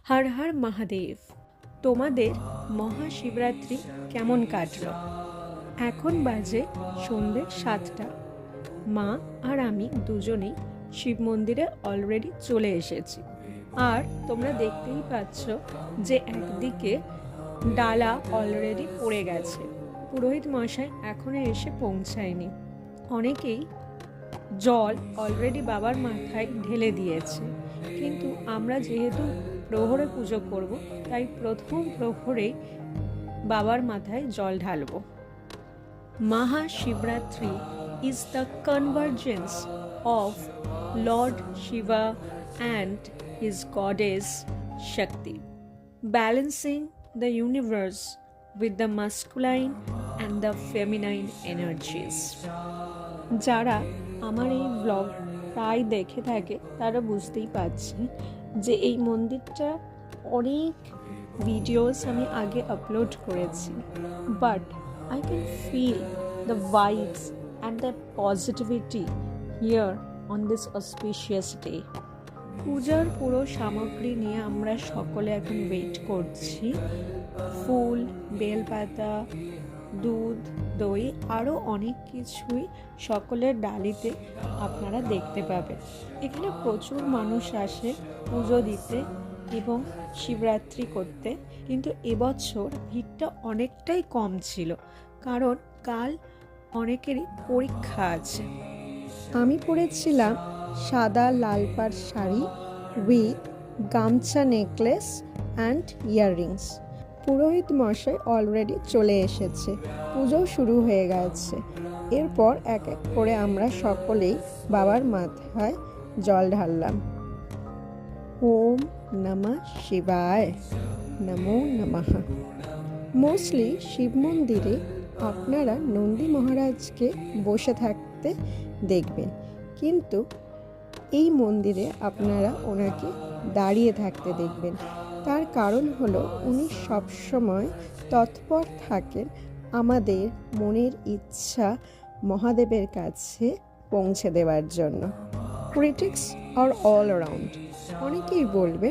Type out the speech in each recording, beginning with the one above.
হর হর মহাদেব। তোমাদের মহাশিবরাত্রি কেমন কাটলো? এখন বাজে সন্ধ্যে 7টা। মা আর আমি দুজনেই শিব মন্দিরে অলরেডি চলে এসেছি। আর তোমরা দেখতেই পাচ্ছ যে একদিকে ডালা অলরেডি পড়ে গেছে। পুরোহিত মশাই এখনো এসে পৌঁছায়নি। অনেকেই জল অলরেডি বাবার মাথায় ঢেলে দিয়েছে, কিন্তু আমরা যেহেতু প্রহরে পুজো করব, তাই প্রথম প্রহরেই বাবার মাথায় জল ঢালব। Mahashivratri is the convergence of Lord Shiva and his goddess Shakti, balancing the universe with the masculine and the feminine energies. যারা আমার এই ব্লগ প্রায় দেখে থাকে তারা বুঝতেই পারছে যে এই মন্দিরটা অনেক ভিডিওস আমি আগে আপলোড করেছি, but I can feel the vibes and the positivity here on this auspicious day. পূজার পুরো সামগ্রী নিয়ে আমরা সকলে এখন ওয়েট করছি। ফুল, বেলপাতা, দুধ, দই, আরও অনেক কিছুই সকলের ডালিতে আপনারা দেখতে পাবেন। এখানে প্রচুর মানুষ আসে পুজো দিতে এবং শিবরাত্রি করতে, কিন্তু এবছর ভিড়টা অনেকটাই কম ছিল, কারণ কাল অনেকেরই পরীক্ষা আছে। আমি পরেছিলাম সাদা লাল পাড় শাড়ি উইথ গামছা নেকলেস অ্যান্ড ইয়াররিংস। পুরোহিত মশাই অলরেডি চলে এসেছে, পুজো শুরু হয়ে গেছে। এরপর এক এক করে আমরা সকলেই বাবার মাথায় জল ঢাললাম। ওম নমঃ শিবায়, নমো নমঃ। মোস্টলি শিব মন্দিরে আপনারা নন্দী মহারাজকে বসে থাকতে দেখবেন, কিন্তু এই মন্দিরে আপনারা ওনাকে দাঁড়িয়ে থাকতে দেখবেন। তার কারণ হলো উনি সবসময় তৎপর থাকেন আমাদের মনের ইচ্ছা মহাদেবের কাছে পৌঁছে দেওয়ার জন্য। ক্রিটিক্স আর অল অ্যারাউন্ড। অনেকেই বলবে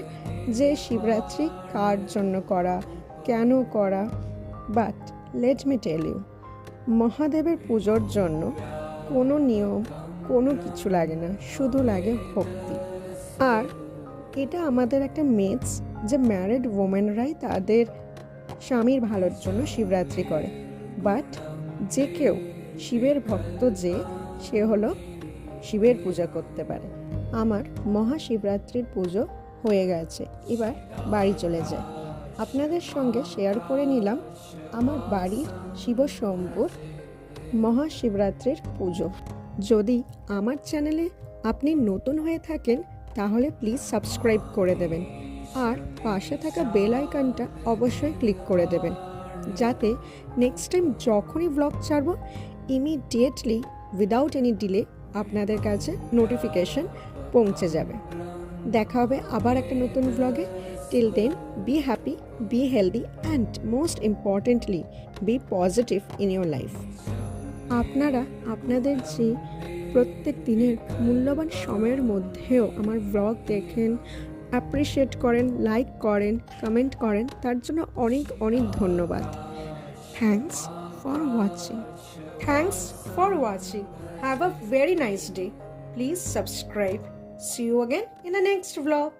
যে শিবরাত্রি কার জন্য করা, কেন করা, but let me tell you, মহাদেবের পুজোর জন্য কোনো নিয়ম, কোনো কিছু লাগে না, শুধু লাগে ভক্তি। আর এটা আমাদের একটা মিথস যে ম্যারিড ওমেনরাই তাদের স্বামীর ভালোর জন্য শিবরাত্রি করে, বাট যে কেউ শিবের ভক্ত সে হলো শিবের পূজা করতে পারে। আমার মহাশিবরাত্রির পুজো হয়ে গেছে, এবার বাড়ি চলে যায়। আপনাদের সঙ্গে শেয়ার করে নিলাম আমার বাড়ির শিবশম্ভুর মহাশিবরাত্রির পুজো। যদি আমার চ্যানেলে আপনি নতুন হয়ে থাকেন তাহলে প্লিজ সাবস্ক্রাইব করে দেবেন, আর পাশে থাকা বেল আইকনটা অবশ্যই ক্লিক করে দেবেন, যাতে নেক্সট টাইম যখনই ব্লগ ছাড়ব ইমিডিয়েটলি উইদাউট এনি ডিলে আপনাদের কাছে নোটিফিকেশন পৌঁছে যাবে। দেখা হবে আবার একটা নতুন ব্লগে। Till then, be happy, be healthy and most importantly be positive in your life. আপনারা আপনাদের যে প্রত্যেক দিনের মূল্যবান সময়ের মধ্যেও আমার ব্লগ দেখেন, অ্যাপ্রিসিয়েট করেন, লাইক করেন, কমেন্ট করেন, তার জন্য অনেক অনেক ধন্যবাদ। Thanks for watching. Thanks for watching. Have a very nice day. Please subscribe. See you again in the next vlog.